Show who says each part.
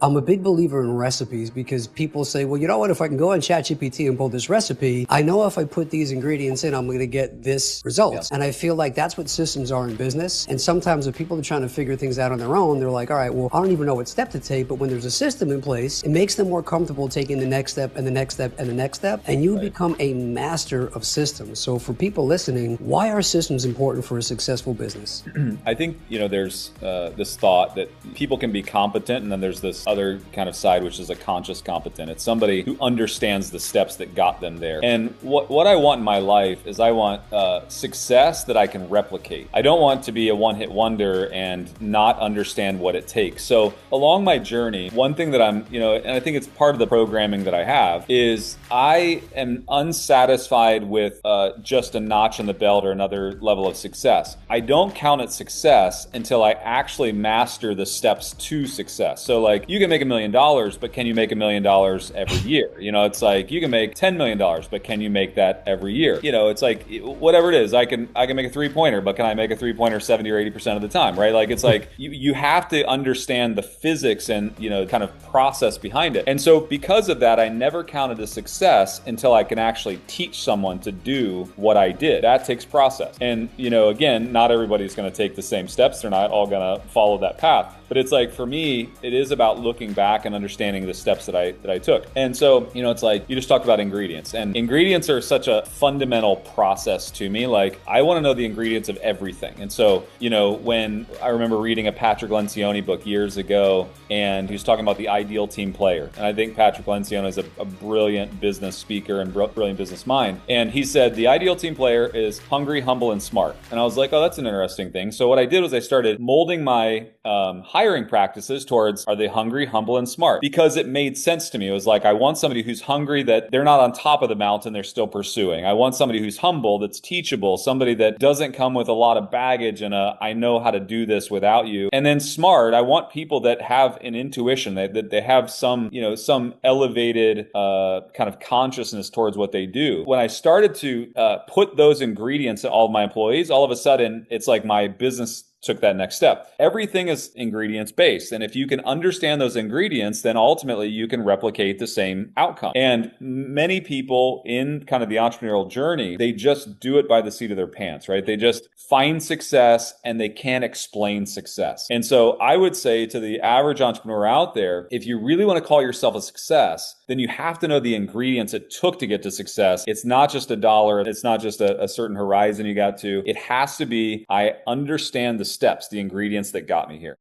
Speaker 1: I'm a big believer in recipes because people say, well, you know what? If I can go on ChatGPT and pull this recipe, I know if I put these ingredients in, I'm going to get this
Speaker 2: Yeah.
Speaker 1: result. And I feel like that's what systems are in business. And sometimes if people are trying to figure things out on their own, they're like, all right, well, I don't even know what step to take. But when there's a system in place, it makes them more comfortable taking the next step and the next step and the next step. And you become a master of systems. So for people listening, why are systems important for a successful business?
Speaker 2: I think, there's this thought that people can be competent, and then there's this other kind of side, which is a conscious competent. It's somebody who understands the steps that got them there. And what I want in my life is I want success that I can replicate. I don't want to be a one-hit wonder and not understand what it takes. So along my journey, one thing that I'm, and I think it's part of the programming that I have, is I am unsatisfied with just a notch in the belt or another level of success. I don't count it success until I actually master the steps to success. So like, you can make $1 million, but can you make $1 million every year? It's like, you can make $10 million, but can you make that every year? It's like, whatever it is, I can make a three-pointer, but can I make a three-pointer 70 or 80% of the time, right? Like, it's like, you have to understand the physics and, kind of process behind it. And so because of that, I never counted a success until I can actually teach someone to do what I did. That takes process. And, again, not everybody's going to take the same steps. They're not all going to follow that path. But it's like, for me, it is about looking back and understanding the steps that I took. And so, it's like, you just talked about ingredients. And ingredients are such a fundamental process to me. Like, I want to know the ingredients of everything. And so, when I remember reading a Patrick Lencioni book years ago, and he was talking about the ideal team player. And I think Patrick Lencioni is a brilliant business speaker and brilliant business mind. And he said, the ideal team player is hungry, humble, and smart. And I was like, oh, that's an interesting thing. So what I did was I started molding my hiring practices towards, are they hungry, humble, and smart? Because it made sense to me. It was like, I want somebody who's hungry, that they're not on top of the mountain, they're still pursuing. I want somebody who's humble, that's teachable, somebody that doesn't come with a lot of baggage and I know how to do this without you. And then smart, I want people that have an intuition, that they have some, some elevated kind of consciousness towards what they do. When I started to put those ingredients in all of my employees, all of a sudden, it's like my business took that next step. Everything is ingredients based. And if you can understand those ingredients, then ultimately you can replicate the same outcome. And many people in kind of the entrepreneurial journey, they just do it by the seat of their pants, right? They just find success and they can't explain success. And so I would say to the average entrepreneur out there, if you really want to call yourself a success, then you have to know the ingredients it took to get to success. It's not just a dollar. It's not just a certain horizon you got to. It has to be, I understand the steps, the ingredients that got me here.